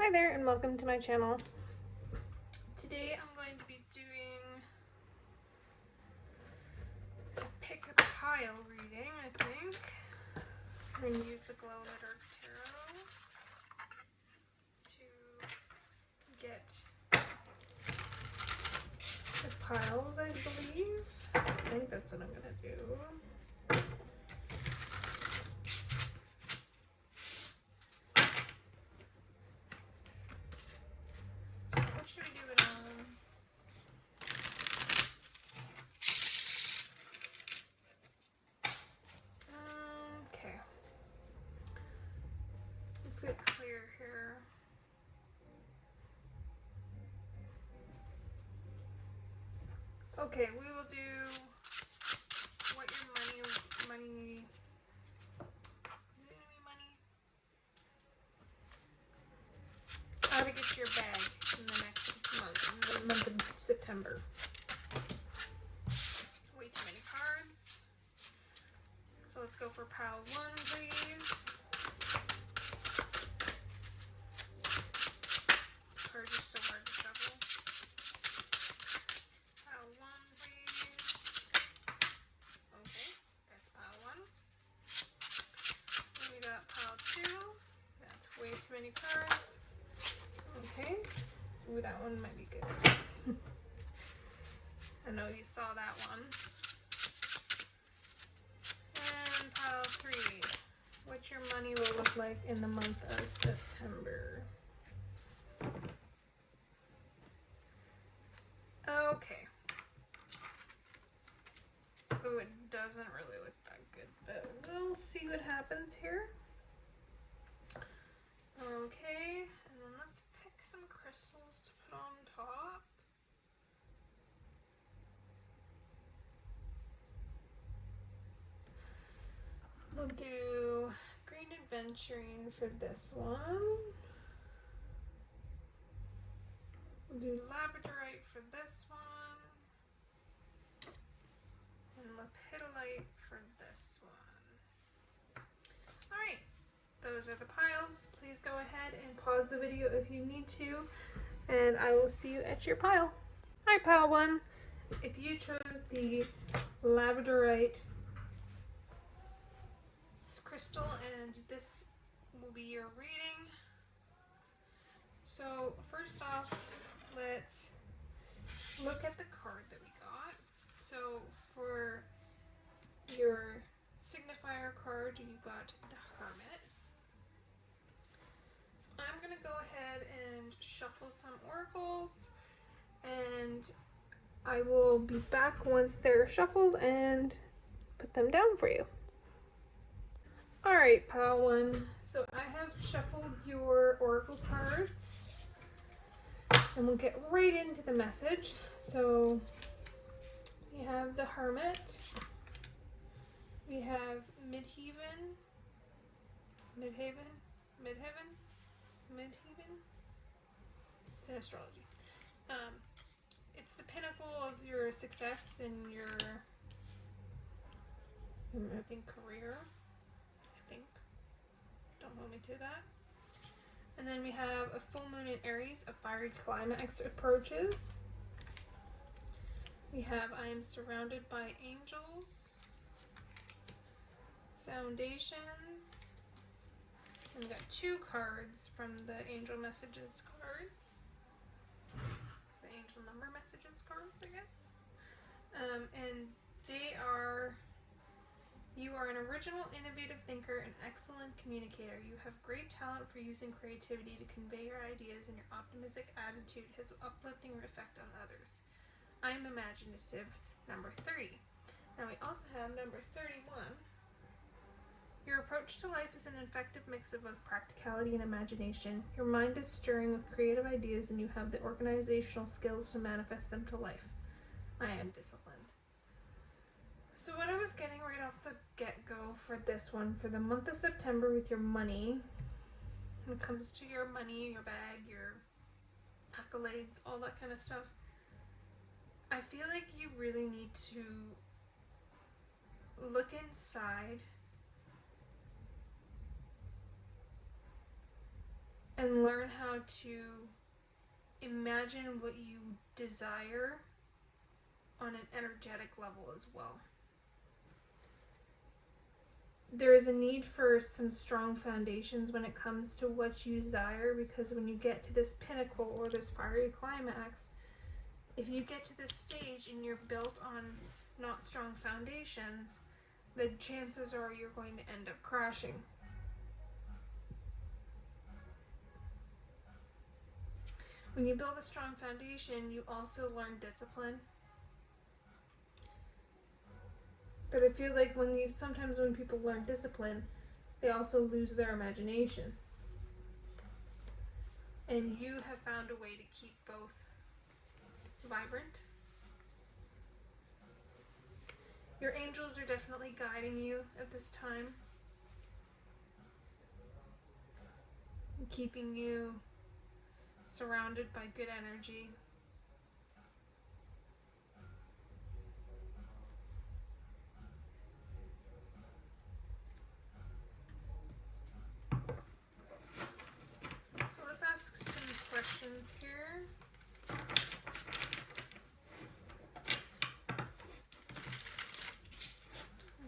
Hi there and welcome to my channel. Today I'm going to be doing a pick a pile reading, I think. I'm going to use the Glow in the Dark Tarot to get the piles, I believe. I think that's what I'm going to do. What should we do it on? Okay. Let's get clear here. Okay, we will do what your money, is it gonna be money? How to get your bag in the next month, in the month of September. Way too many cards. So let's go for pile 1, please. These cards are so hard to shuffle. Pile 1, please. Okay, that's pile 1. Then we got pile 2. That's way too many cards. Okay. Ooh, that one might be good. I know you saw that one. And pile 3. What your money will look like in the month of September. Okay. Ooh, it doesn't really look that good, but we'll see what happens here. Okay, and then let's pick some crystals to put on top. We'll do Green Adventuring for this one. We'll do Labradorite for this one. And Lepidolite for this one. Alright, those are the piles. Please go ahead and pause the video if you need to, and I will see you at your pile. Hi, pile 1. If you chose the Labradorite crystal, and this will be your reading. So first off, let's look at the card that we got. So for your signifier card, you got the Hermit. So I'm going to go ahead and shuffle some oracles, and I will be back once they're shuffled and put them down for you. Alright, pile 1. So I have shuffled your oracle cards, and we'll get right into the message. So we have the Hermit. We have Midheaven. It's in astrology. It's the pinnacle of your success in your, I think, career. Don't hold me to that. And then we have a full moon in Aries, a fiery climax approaches. We have I am surrounded by angels. Foundations. And we got 2 cards from the angel messages cards. The angel number messages cards, I guess. And they are: you are an original, innovative thinker and excellent communicator. You have great talent for using creativity to convey your ideas, and your optimistic attitude has an uplifting effect on others. I am imaginative, number 30. Now we also have number 31. Your approach to life is an effective mix of both practicality and imagination. Your mind is stirring with creative ideas, and you have the organizational skills to manifest them to life. I am disciplined. So what I was getting right off the get-go for this one, for the month of September with your money, when it comes to your money, your bag, your accolades, all that kind of stuff, I feel like you really need to look inside and learn how to imagine what you desire on an energetic level as well. There is a need for some strong foundations when it comes to what you desire, because when you get to this pinnacle or this fiery climax, if you get to this stage and you're built on not strong foundations, the chances are you're going to end up crashing. When you build a strong foundation, you also learn discipline. But I feel like sometimes when people learn discipline, they also lose their imagination. And you have found a way to keep both vibrant. Your angels are definitely guiding you at this time, keeping you surrounded by good energy. So let's ask some questions here.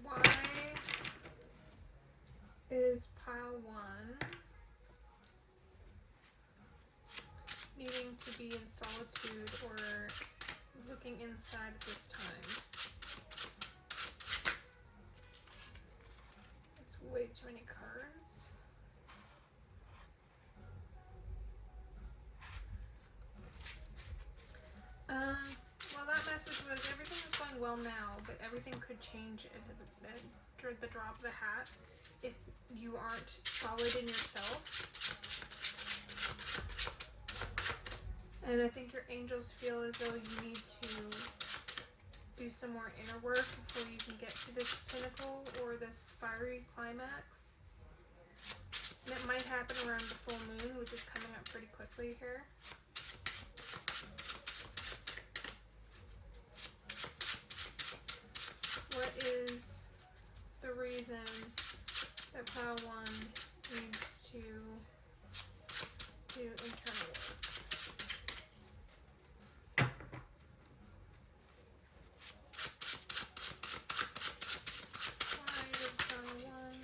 Why is pile 1 needing to be in solitude or looking inside at this time? That's way too many cards. Well, that message was everything is going well now, but everything could change at the drop of the hat if you aren't solid in yourself. And I think your angels feel as though you need to do some more inner work before you can get to this pinnacle or this fiery climax. And it might happen around the full moon, which is coming up pretty quickly here. What is the reason that pile 1 needs to do internal work? Why did pile 1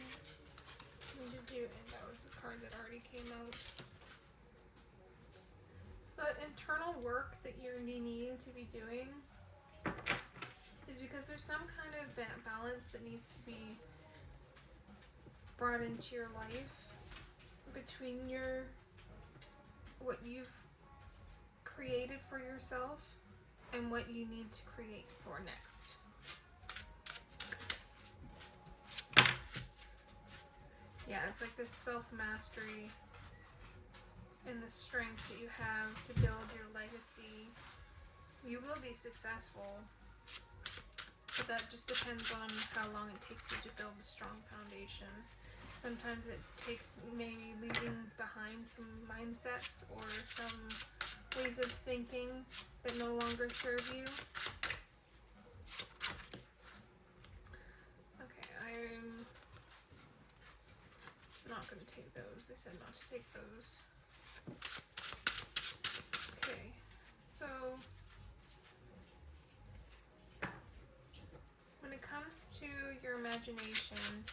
need to do, and that was the card that already came out. So that internal work that you're needing to be doing is because there's some kind of balance that needs to be brought into your life between what you've created for yourself and what you need to create for next. Yeah, it's like this self-mastery and the strength that you have to build your legacy. You will be successful, but that just depends on how long it takes you to build a strong foundation. Sometimes it takes maybe leaving behind some mindsets or some ways of thinking that no longer serve you. Okay, I'm not going to take those. They said not to take those. Okay, so when it comes to your imagination,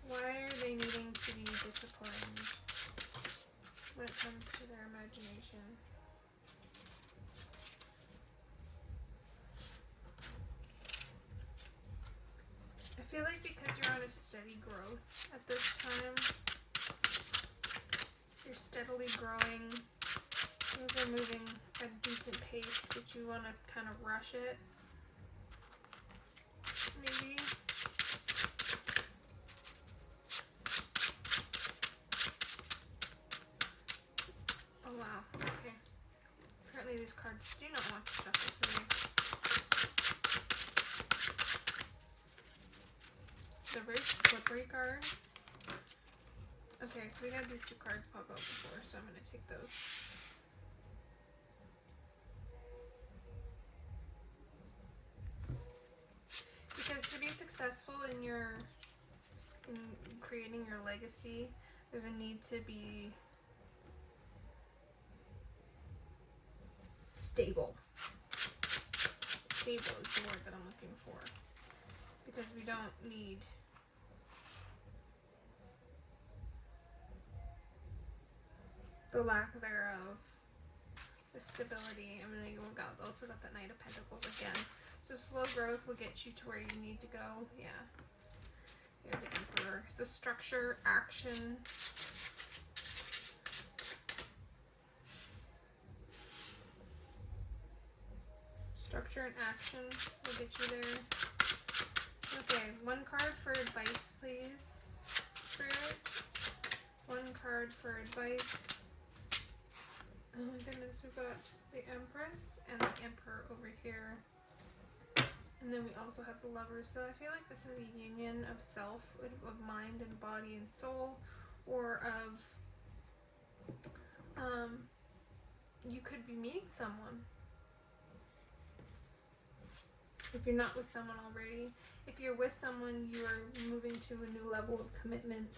why are they needing to be disciplined when it comes to their imagination? I feel like because you're on a steady growth at this time, you're steadily growing, things are moving at a decent pace, but you want to kind of rush it, maybe. Oh wow, okay. Apparently these cards do not want to shuffle today. The very slippery cards. Okay, so we had these two cards pop out before, so I'm going to take those. Because to be successful in your in creating your legacy, there's a need to be stable. Stable is the word that I'm looking for. Because we don't need the lack thereof, the stability. I mean, you've also got the Knight of Pentacles again. So slow growth will get you to where you need to go. Yeah. You're the Emperor. So structure, action. Structure and action will get you there. Okay, one card for advice, please, Spirit. One card for advice. Oh my goodness, we've got the Empress and the Emperor over here. And then we also have the Lovers. So I feel like this is a union of self, of mind and body and soul, or of, you could be meeting someone. If you're not with someone already. If you're with someone, you are moving to a new level of commitment.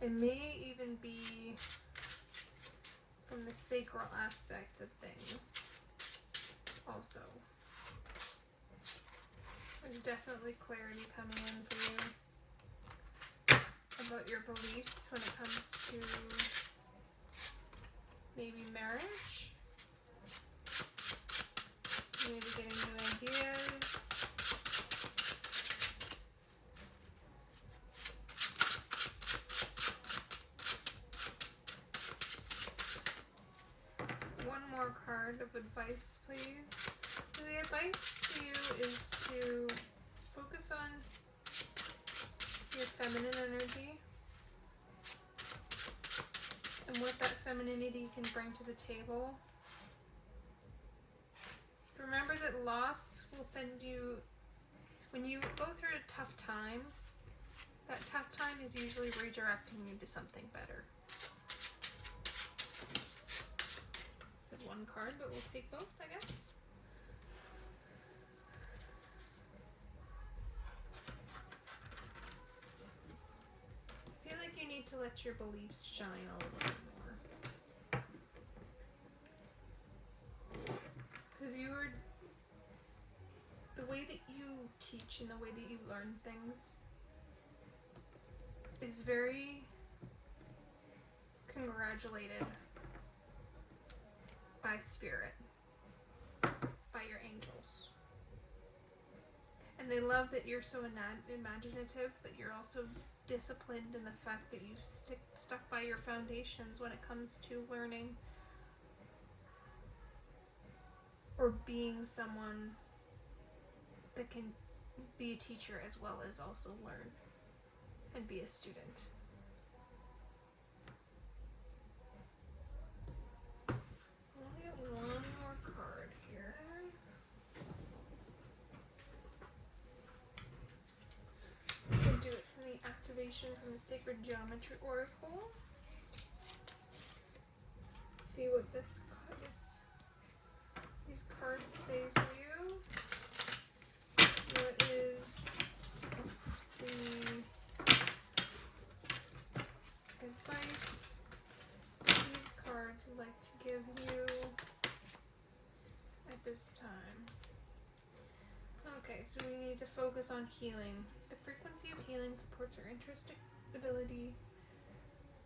It may even be from the sacral aspect of things also. There's definitely clarity coming in for you about your beliefs when it comes to maybe marriage. Maybe getting new ideas. One more card of advice, please. So the advice to you is to focus on your feminine energy and what that femininity can bring to the table. Remember that loss will send you, when you go through a tough time, that tough time is usually redirecting you to something better. I said one card, but we'll take both, I guess. I feel like you need to let your beliefs shine a little bit more. Because the way that you teach and the way that you learn things is very congratulated by spirit, by your angels. And they love that you're so imaginative, but you're also disciplined in the fact that you've stuck by your foundations when it comes to learning or being someone that can be a teacher as well as also learn and be a student. I'll get one more card here. We'll do it from the activation from the Sacred Geometry Oracle. See what these cards say for you. What is the advice these cards would like to give you at this time? Okay, so we need to focus on healing. The frequency of healing supports our intrinsic ability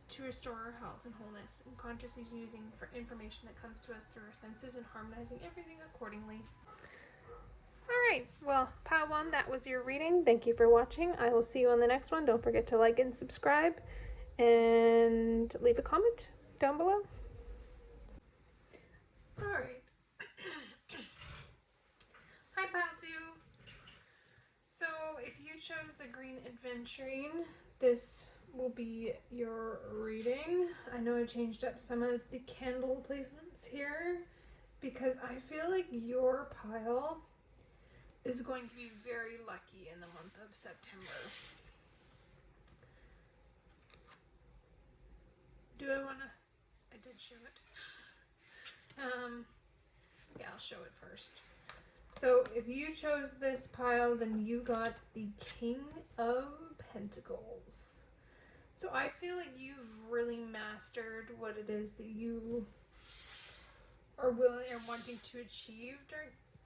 to restore our health and wholeness, and consciously using for information that comes to us through our senses and harmonizing everything accordingly. Alright, well, Padawan, that was your reading. Thank you for watching. I will see you on the next one. Don't forget to like and subscribe, and leave a comment down below. Alright. Hi, Patu. So, if you chose the Green Adventurine, this will be your reading. I know I changed up some of the candle placements here because I feel like your pile is going to be very lucky in the month of September. Do I want to? I did show it. Yeah, I'll show it first. So if you chose this pile, then you got the King of Pentacles. So I feel like you've really mastered what it is that you are willing and wanting to achieve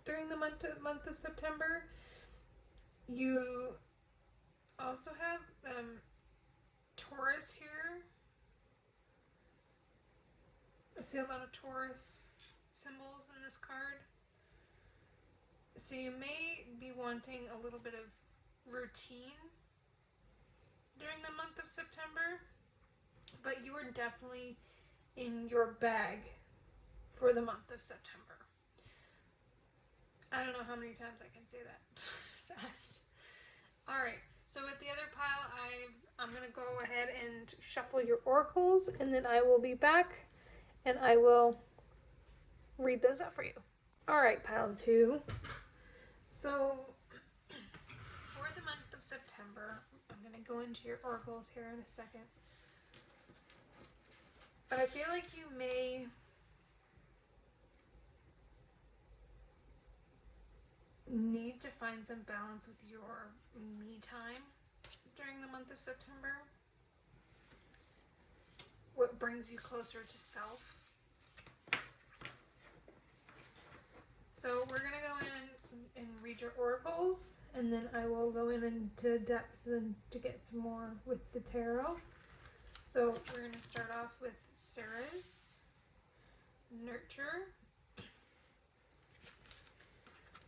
during the month of September. You also have Taurus here. I see a lot of Taurus symbols in this card. So you may be wanting a little bit of routine during the month of September, but you are definitely in your bag for the month of September. I don't know how many times I can say that fast. Alright, so with the other pile, I'm going to go ahead and shuffle your oracles, and then I will be back and I will read those out for you. Alright, pile 2. So, for the month of September, I'm going to go into your oracles here in a second. But I feel like you may need to find some balance with your me time during the month of September. What brings you closer to self. So we're going to go in and read your oracles, and then I will go into depth and to get some more with the tarot. So we're going to start off with Sarah's Nurture.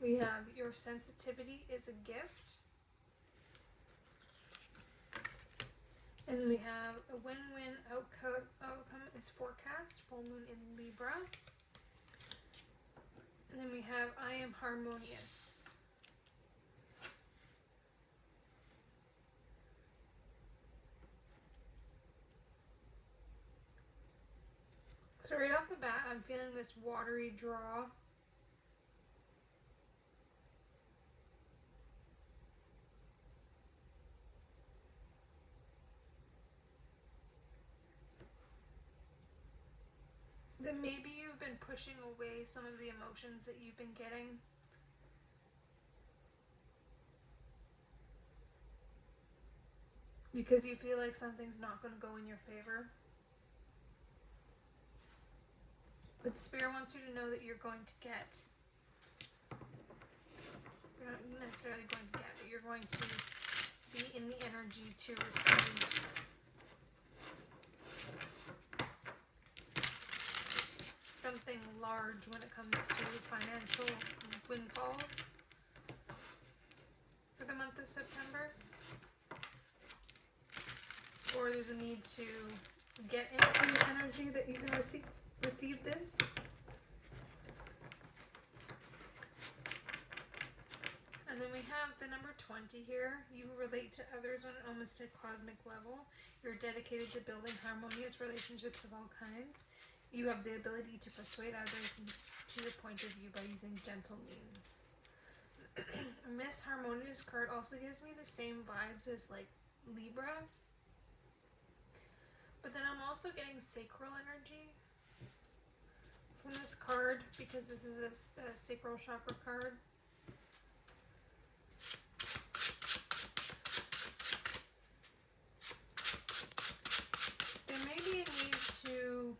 We have Your Sensitivity is a Gift. And we have A Win-Win Outcome is Forecast, Full Moon in Libra. And then we have I Am Harmonious. So right off the bat, I'm feeling this watery draw. That maybe you've been pushing away some of the emotions that you've been getting. Because you feel like something's not going to go in your favor. But Spirit wants you to know that you're going to get. You're not necessarily going to get, but you're going to be in the energy to receive. Something large when it comes to financial windfalls for the month of September. Or there's a need to get into the energy that you can receive this. And then we have the number 20 here. You relate to others on an almost a cosmic level. You're dedicated to building harmonious relationships of all kinds. You have the ability to persuade others to your point of view by using gentle means. Miss Harmonious card also gives me the same vibes as like Libra. But then I'm also getting sacral energy from this card because this is a sacral chakra card. There may be a need to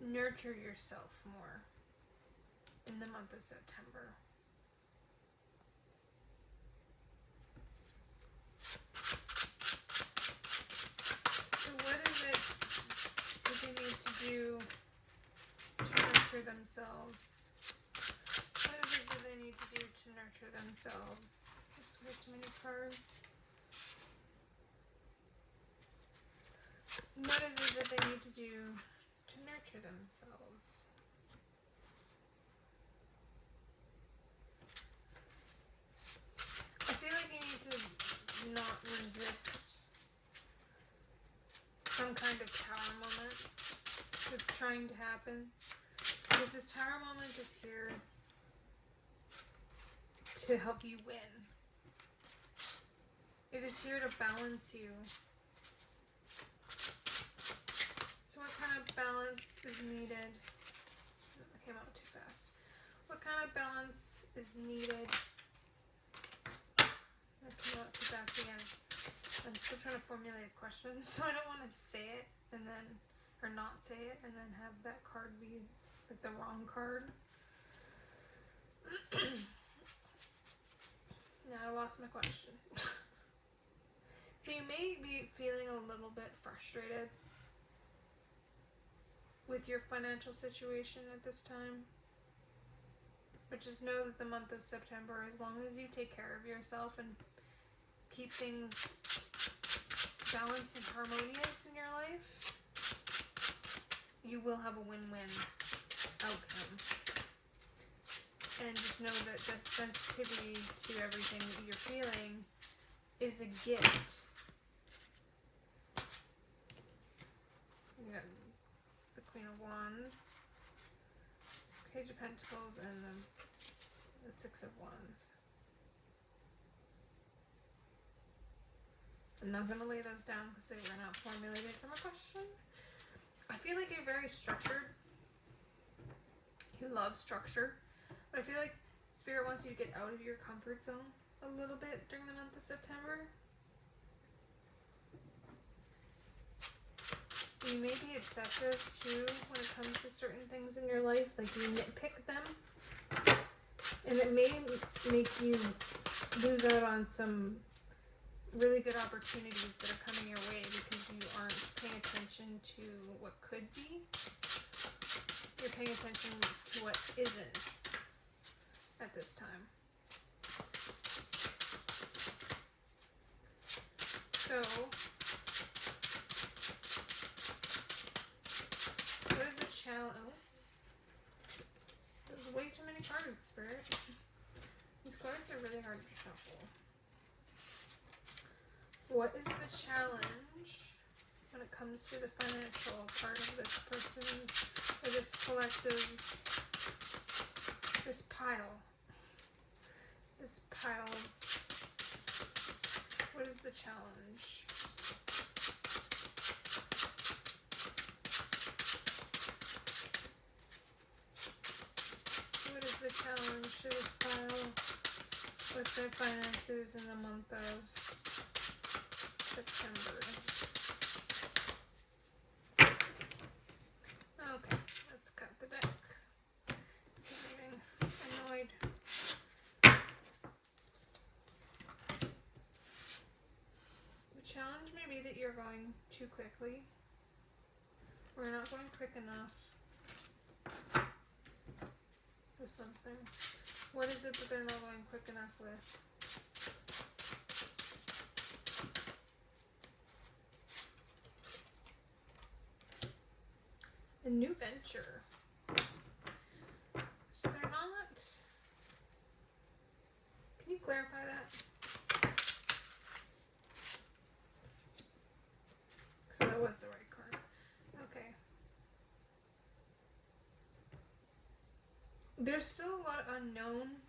nurture yourself more in the month of September. So what is it that they need to do to nurture themselves? What is it that they need to do to nurture themselves? That's way too many cards. What is it that they need to do to nurture themselves? I feel like you need to not resist some kind of tower moment that's trying to happen. Because this tower moment is here to help you win. It is here to balance you. So what kind of balance is needed? It came out too fast. What kind of balance is needed? I'm still trying to formulate a question, so I don't want to say it and then, or not say it, and then have that card be like the wrong card. Now I lost my question. So you may be feeling a little bit frustrated with your financial situation at this time. But just know that the month of September, as long as you take care of yourself and keep things balanced and harmonious in your life, you will have a win-win outcome. And just know that the sensitivity to everything that you're feeling is a gift. You got the Queen of Wands, Page of Pentacles, and the Six of Wands. I'm not going to lay those down because they were not formulated from a question. I feel like you're very structured. You love structure. But I feel like Spirit wants you to get out of your comfort zone a little bit during the month of September. You may be obsessive too when it comes to certain things in your life, like you nitpick them. And it may make you lose out on some really good opportunities that are coming your way because you aren't paying attention to what could be. You're paying attention to what isn't at this time. So, what is the challenge? Oh, there's way too many cards, Spirit. These cards are really hard to shuffle. What is the challenge when it comes to the financial part of this person, or this collective's, this pile? This pile's, what is the challenge? What is the challenge to this pile with their finances in the month of September? Okay, let's cut the deck. I'm getting annoyed. The challenge may be that you're going too quickly. We're not going quick enough with something. What is it that they're not going quick enough with? A new venture. So they're not... Can you clarify that? So that was the right card. Okay. There's still a lot of unknown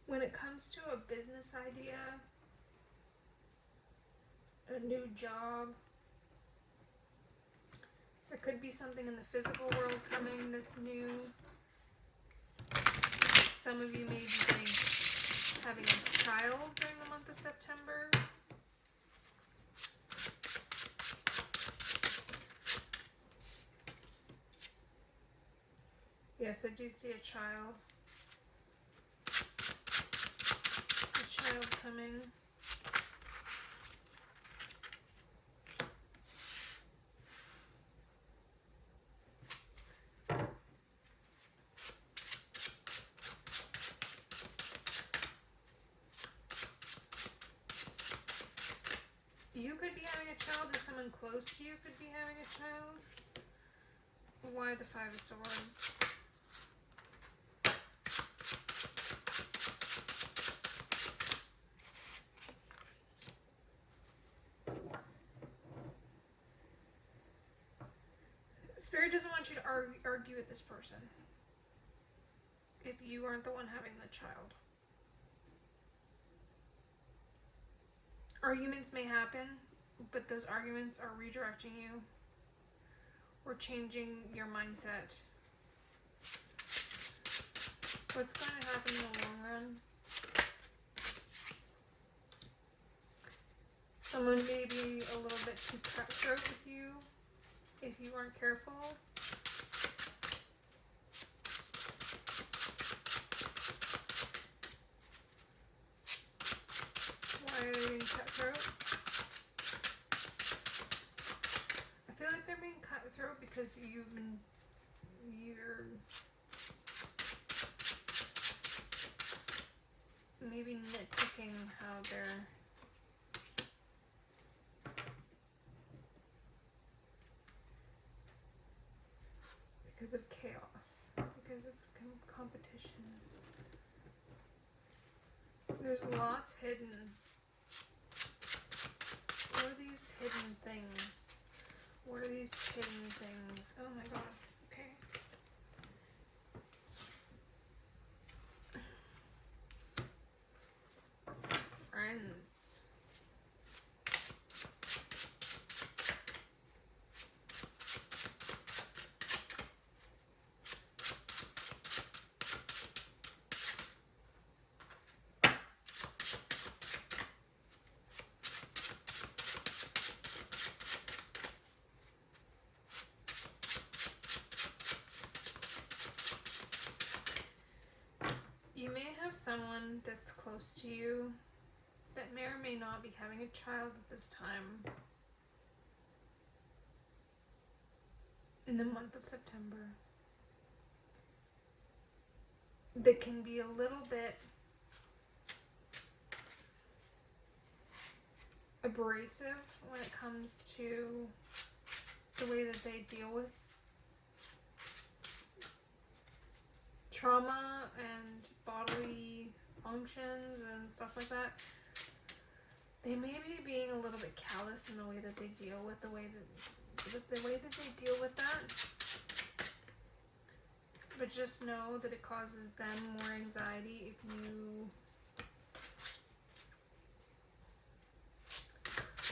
when it comes to a business idea, a new job. There could be something in the physical world coming that's new. Some of you may be having a child during the month of September. Yes, I do see a child. A child coming. You could be having a child, or someone close to you could be having a child. Why the Five of Swords? Spirit doesn't want you to argue with this person if you aren't the one having the child. Arguments may happen, but those arguments are redirecting you or changing your mindset What's going to happen in the long run? Someone may be a little bit too cutthroat with you if you aren't careful. Why are they being cutthroat? I feel like they're being cutthroat because you're maybe nitpicking how they're because of chaos, because of competition. There's lots hidden. What are these hidden things? What are these hidden things? Oh my god. Okay. Friends. You may have someone that's close to you that may or may not be having a child at this time in the month of September. That can be a little bit abrasive when it comes to the way that they deal with trauma and bodily functions and stuff like that. They may be being a little bit callous in the way that they deal with the way that they deal with that. But just know that it causes them more anxiety if you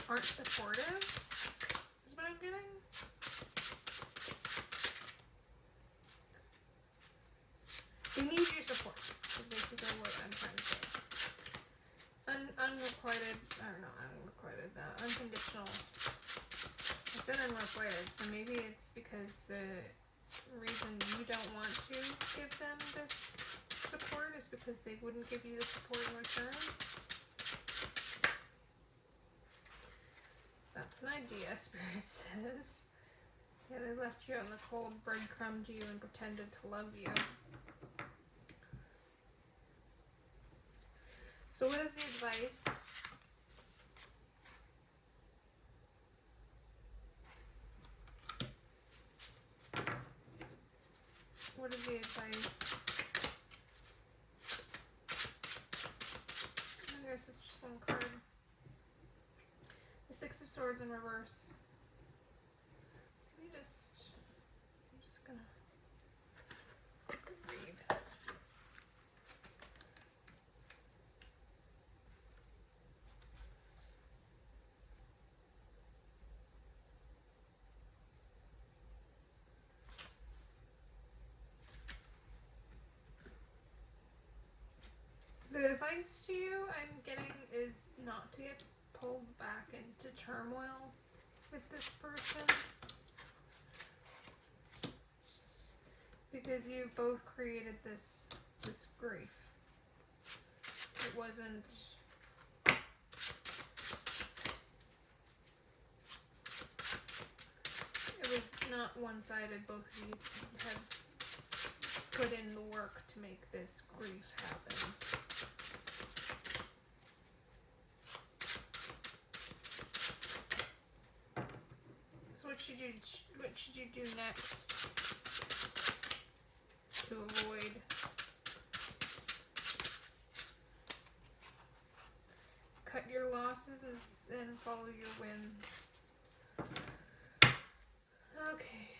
aren't supportive, is what I'm getting. They need your support, is basically what I'm trying to say. Unconditional. I said unrequited, so maybe it's because the reason you don't want to give them this support is because they wouldn't give you the support in return. That's an idea, Spirit says. Yeah, they left you out in the cold, breadcrumbed you, and pretended to love you. So what is the advice? What is the advice? I guess it's just one card. The Six of Swords in reverse. I'm just gonna read. The advice to you I'm getting is not to get pulled back into turmoil with this person, because you both created this grief. It wasn't not one-sided. Both of you have put in the work to make this grief happen. So what should you do next to avoid cut your losses and follow your wins? Okay,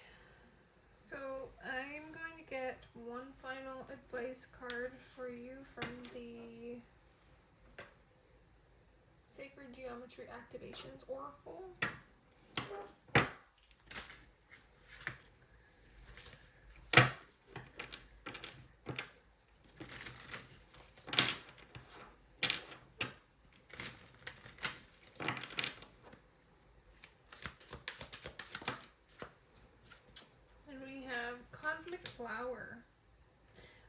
so I'm going to get one final advice card for you from the Sacred Geometry Activations Oracle. flower.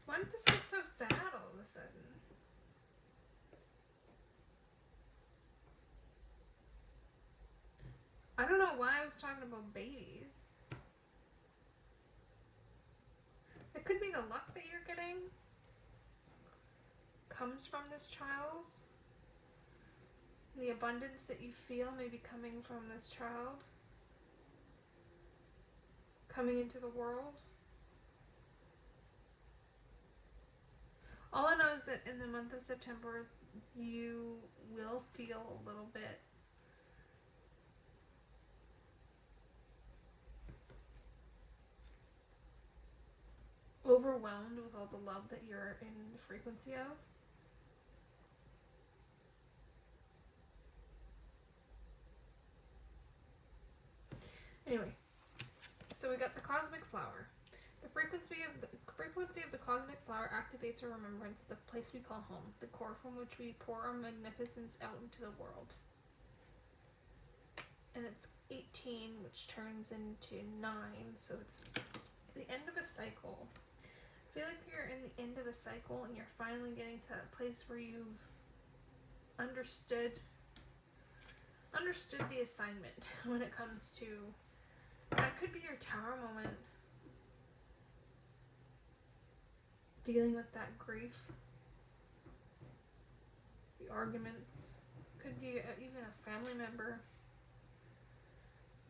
Why did this get so sad all of a sudden? I don't know why I was talking about babies. It could be the luck that you're getting comes from this child. The abundance that you feel may be coming from this child coming into the world. All I know is that in the month of September, you will feel a little bit overwhelmed with all the love that you're in the frequency of. Anyway, so we got the cosmic flower. The frequency of the cosmic flower activates our remembrance of the place we call home, the core from which we pour our magnificence out into the world. And it's 18, which turns into 9, so it's the end of a cycle. I feel like you're in the end of a cycle and you're finally getting to that place where you've understood the assignment when it comes to, that could be your tower moment. Dealing with that grief, the arguments, could be even a family member.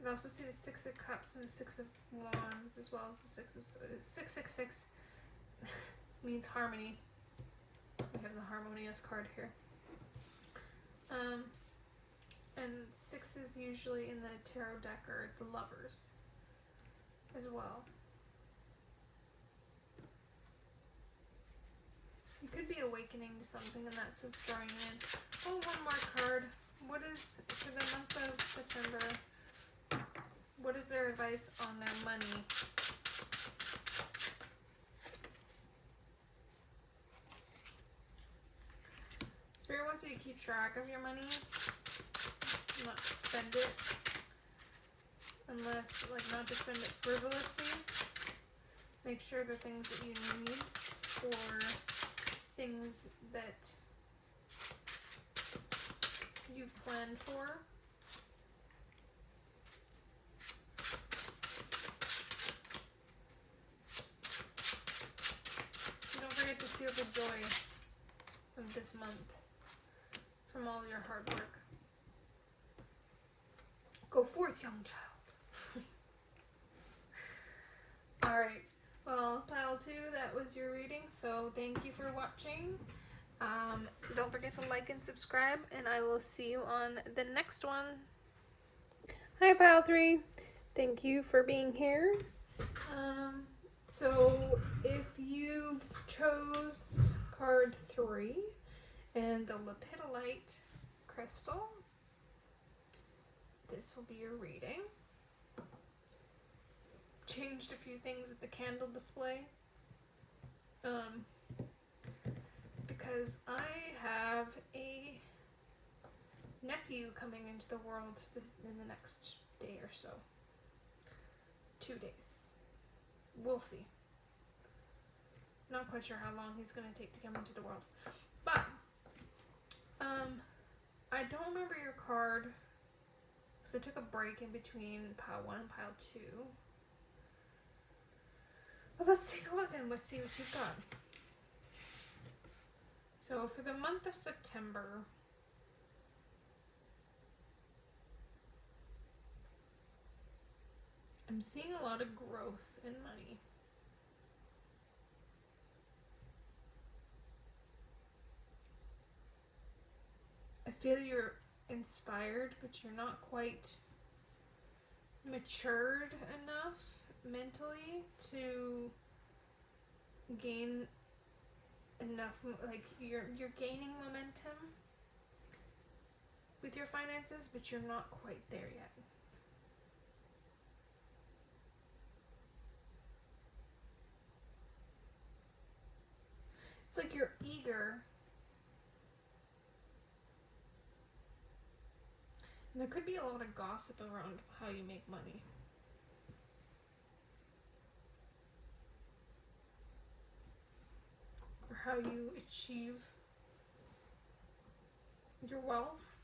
I also see the 6 of Cups and the 6 of Wands, as well as the 666 means harmony. We have the harmonious card here. And 6 is usually in the tarot deck or the lovers as well. You could be awakening to something, and that's what's drawing in. Oh, one more card. What is, for the month of September, what is their advice on their money? Spirit wants you to keep track of your money, not spend it, unless, like, not to spend it frivolously. Make sure the things that you need, or things that you've planned for. Don't forget to feel the joy of this month from all your hard work. Go forth, young child. Alright. Well, pile 2, that was your reading, so thank you for watching. Don't forget to like and subscribe, and I will see you on the next one. Hi, pile 3. Thank you for being here. So if you chose card 3 and the lepidolite crystal, this will be your reading. Changed a few things with the candle display, because I have a nephew coming into the world in the next day or so. 2 days. We'll see. Not quite sure how long he's going to take to come into the world. But, I don't remember your card, because I took a break in between pile 1 and pile 2. But let's take a look and let's see what you've got. So for the month of September, I'm seeing a lot of growth in money. I feel you're inspired, but you're not quite matured enough mentally to gain enough, like you're gaining momentum with your finances, but you're not quite there yet. It's like you're eager, and there could be a lot of gossip around how you make money. how you achieve your wealth.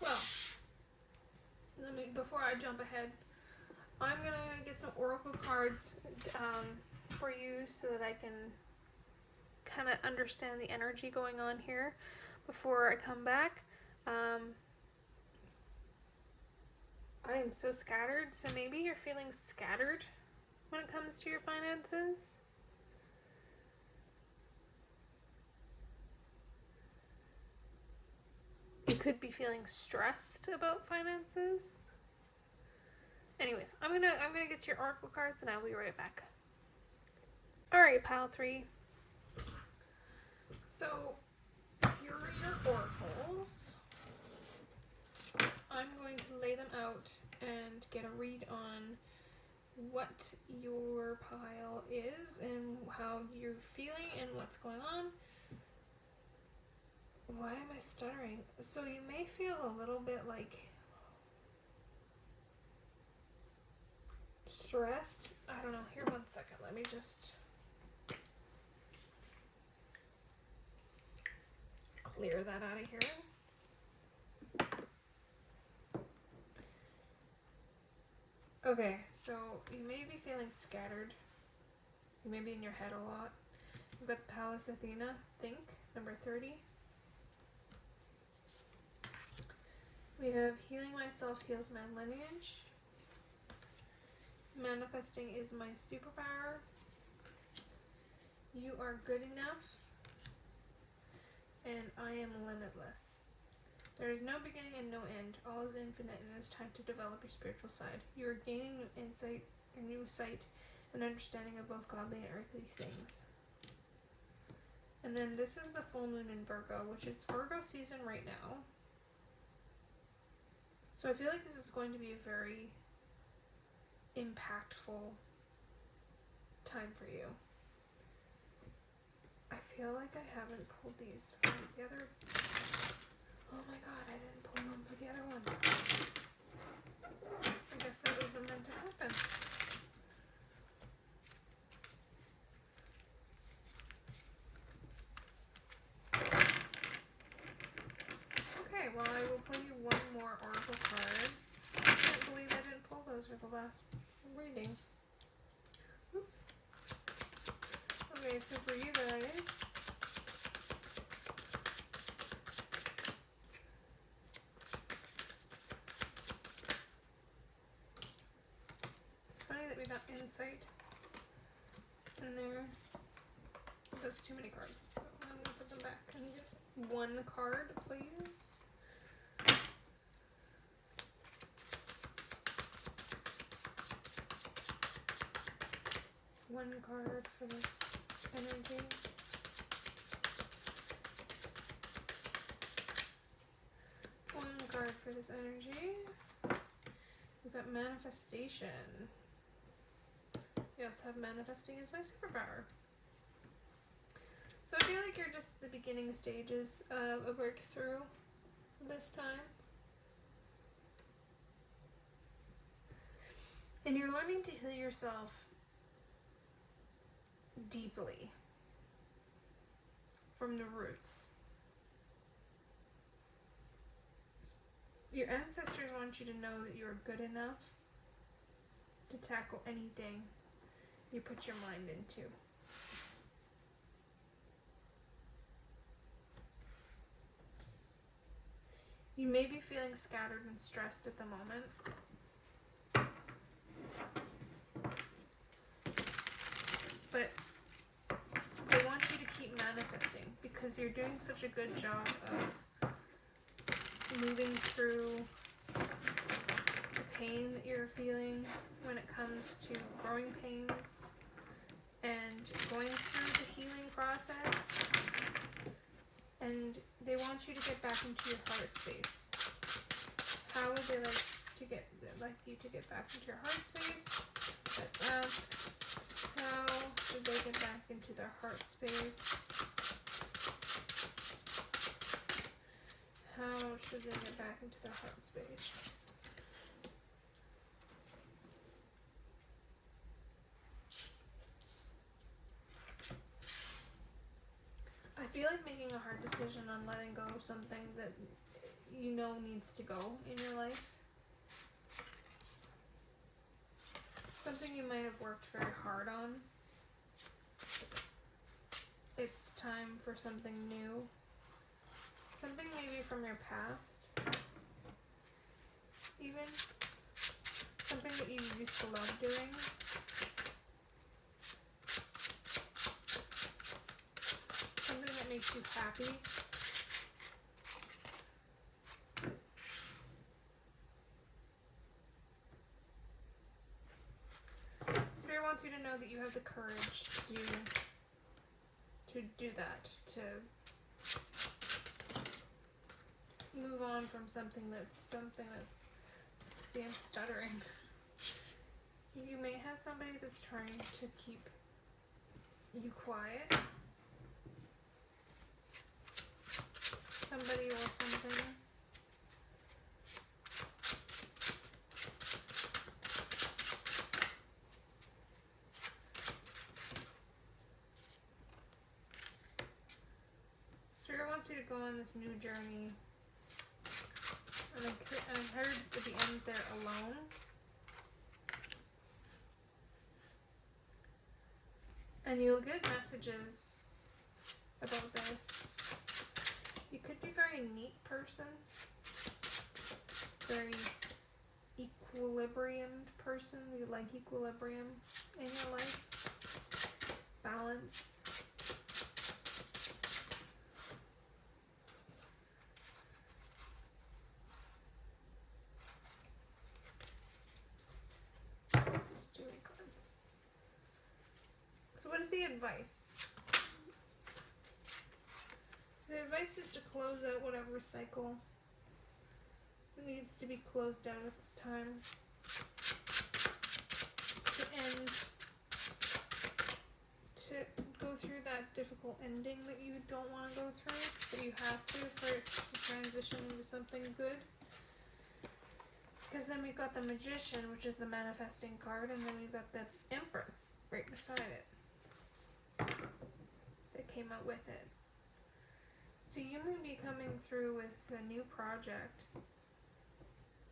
Well, before I jump ahead, I'm gonna get some oracle cards for you so that I can kind of understand the energy going on here before I come back. I am so scattered, so maybe you're feeling scattered when it comes to your finances. You could be feeling stressed about finances. Anyways, I'm gonna get to your oracle cards and I'll be right back. Alright, pile 3. So here are your oracles. I'm going to lay them out and get a read on what your pile is and how you're feeling and what's going on. Why am I stuttering? So you may feel a little bit like stressed. I don't know. Here, 1 second. Let me just clear that out of here. Okay, so you may be feeling scattered. You may be in your head a lot. We've got Palace Athena, Think, number 30. We have Healing Myself Heals My Lineage. Manifesting is my superpower. You are good enough. And I am limitless. There is no beginning and no end. All is infinite and it is time to develop your spiritual side. You are gaining new insight, a new sight, and understanding of both godly and earthly things. And then this is the full moon in Virgo, which it's Virgo season right now. So I feel like this is going to be a very impactful time for you. I feel like I haven't pulled these from the other... Oh my god, I didn't pull them for the other one. I guess that wasn't meant to happen. Okay, well I will pull you one more oracle card. I can't believe I didn't pull those for the last reading. Oops. Okay, so for you guys... we got insight in there. That's too many cards. So I'm going to put them back and get one card, please. One card for this energy. One card for this energy. We've got manifestation. You also have manifesting as my superpower. So I feel like you're just at the beginning stages of a breakthrough this time. And you're learning to heal yourself deeply from the roots. Your ancestors want you to know that you're good enough to tackle anything you put your mind into. You may be feeling scattered and stressed at the moment. But they want you to keep manifesting because you're doing such a good job of moving through the pain that you're feeling when it comes to growing pains and going through the healing process. And they want you to get back into your heart space. How would they like you to get back into your heart space? Let's ask. How should they get back into their heart space? How should they get back into their heart space? feel like making a hard decision on letting go of something that you know needs to go in your life. Something you might have worked very hard on. It's time for something new. Something maybe from your past. Even something that you used to love doing. Something that makes you happy. Spirit wants you to know that you have the courage to do that, to move on from something that's, see, I'm stuttering. You may have somebody that's trying to keep you quiet. Somebody or something. Spirit wants you to go on this new journey. And I heard at the end they're alone. And you'll get messages about this. You could be a very neat person. Very equilibriumed person. You like equilibrium in your life. Balance. So what is the advice? The advice is to close out whatever cycle needs to be closed out at this time. To end, to go through that difficult ending that you don't want to go through, that you have to for it to transition into something good. Because then we've got the Magician, which is the manifesting card, and then we've got the Empress right beside it. That came out with it. So you may be coming through with a new project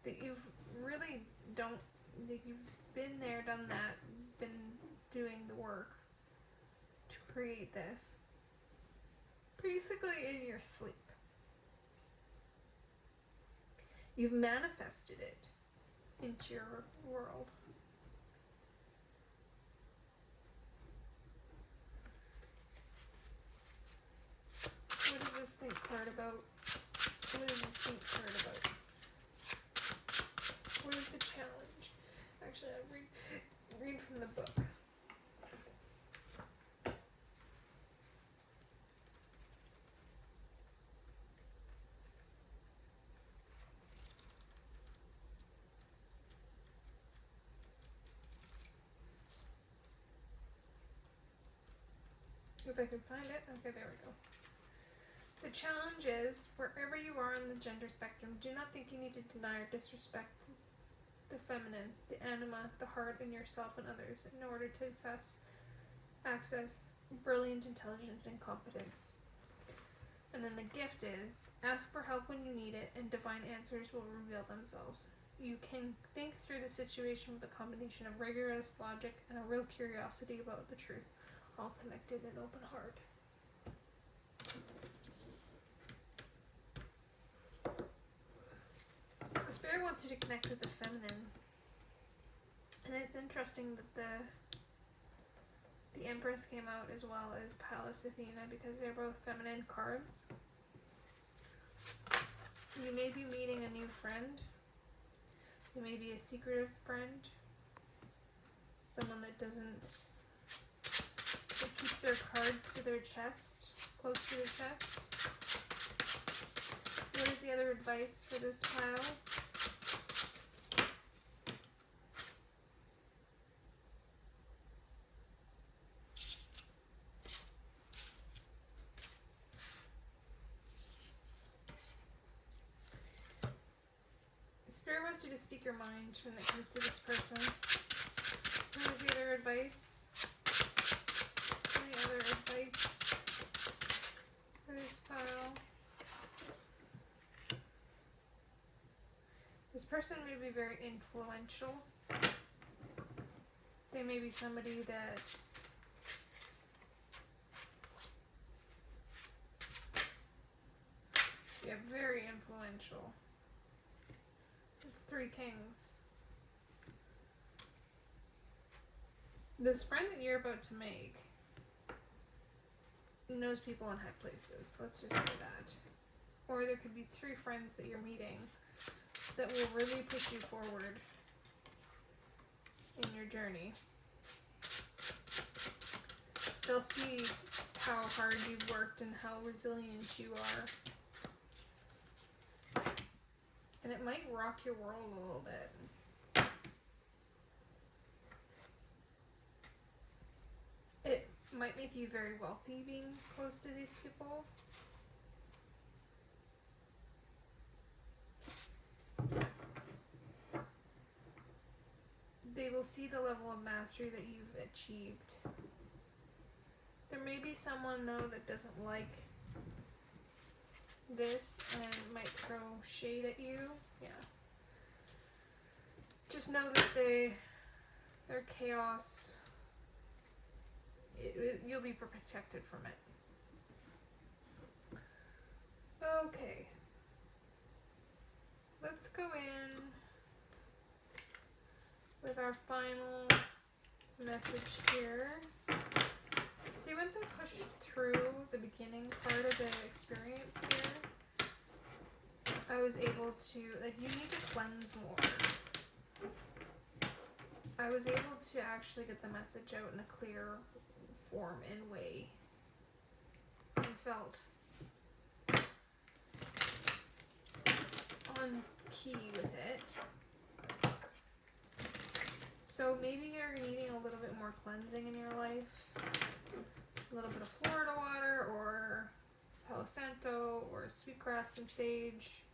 that you've really that you've been there, done that, been doing the work to create this. Basically in your sleep. You've manifested it into your world. What is this think card about? What is this think card about? What is the challenge? Actually, I'll read from the book. If I can find it. Okay, there we go. The challenge is, wherever you are in the gender spectrum, do not think you need to deny or disrespect the feminine, the anima, the heart in yourself and others in order to access brilliant intelligence and competence. And then the gift is, ask for help when you need it and divine answers will reveal themselves. You can think through the situation with a combination of rigorous logic and a real curiosity about the truth, all connected in open heart. So Spirit wants you to connect with the feminine. And it's interesting that the Empress came out as well as Pallas Athena because they're both feminine cards. You may be meeting a new friend. You may be a secretive friend. Someone that keeps their cards to their chest, close to their chest. What is the other advice for this pile? Spirit wants you to speak your mind when it comes to this person. What is the other advice? Any other advice? for this pile. This person may be very influential. They may be somebody that very influential. It's 3 kings. This friend that you're about to make knows people in high places. Let's just say that. Or there could be 3 friends that you're meeting that will really push you forward in your journey. They'll see how hard you've worked and how resilient you are. And it might rock your world a little bit. It might make you very wealthy being close to these people. They will see the level of mastery that you've achieved. There may be someone, though, that doesn't like this and might throw shade at you. Yeah. Just know that their chaos, you'll be protected from it. Okay. Let's go in with our final message here. See, once I pushed through the beginning part of the experience here, I was able to, like, you need to cleanse more. I was able to actually get the message out in a clear form and way, and felt on key with it. So maybe you're needing a little bit more cleansing in your life. A little bit of Florida water or Palo Santo or sweetgrass and sage.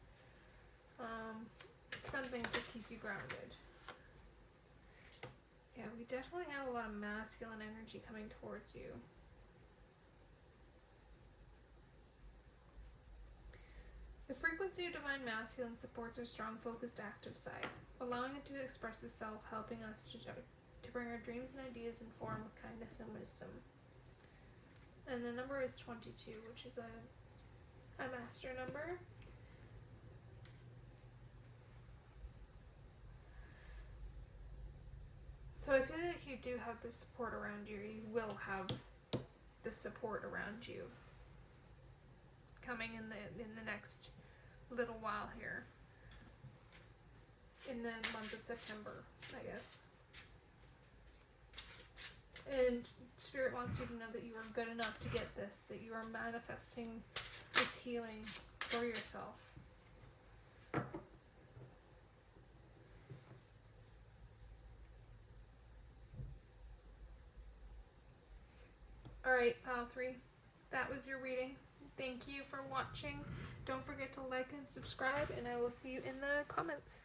Something to keep you grounded. Yeah, we definitely have a lot of masculine energy coming towards you. The frequency of divine masculine supports our strong, focused, active side, allowing it to express itself, helping us to bring our dreams and ideas in form with kindness and wisdom. And the number is 22, which is a master number. So I feel like you do have the support around you. You will have the support around you coming in the next little while here. In the month of September, I guess. And Spirit wants you to know that you are good enough to get this, that you are manifesting this healing for yourself. Alright, pile 3, that was your reading. Thank you for watching. Don't forget to like and subscribe, and I will see you in the comments.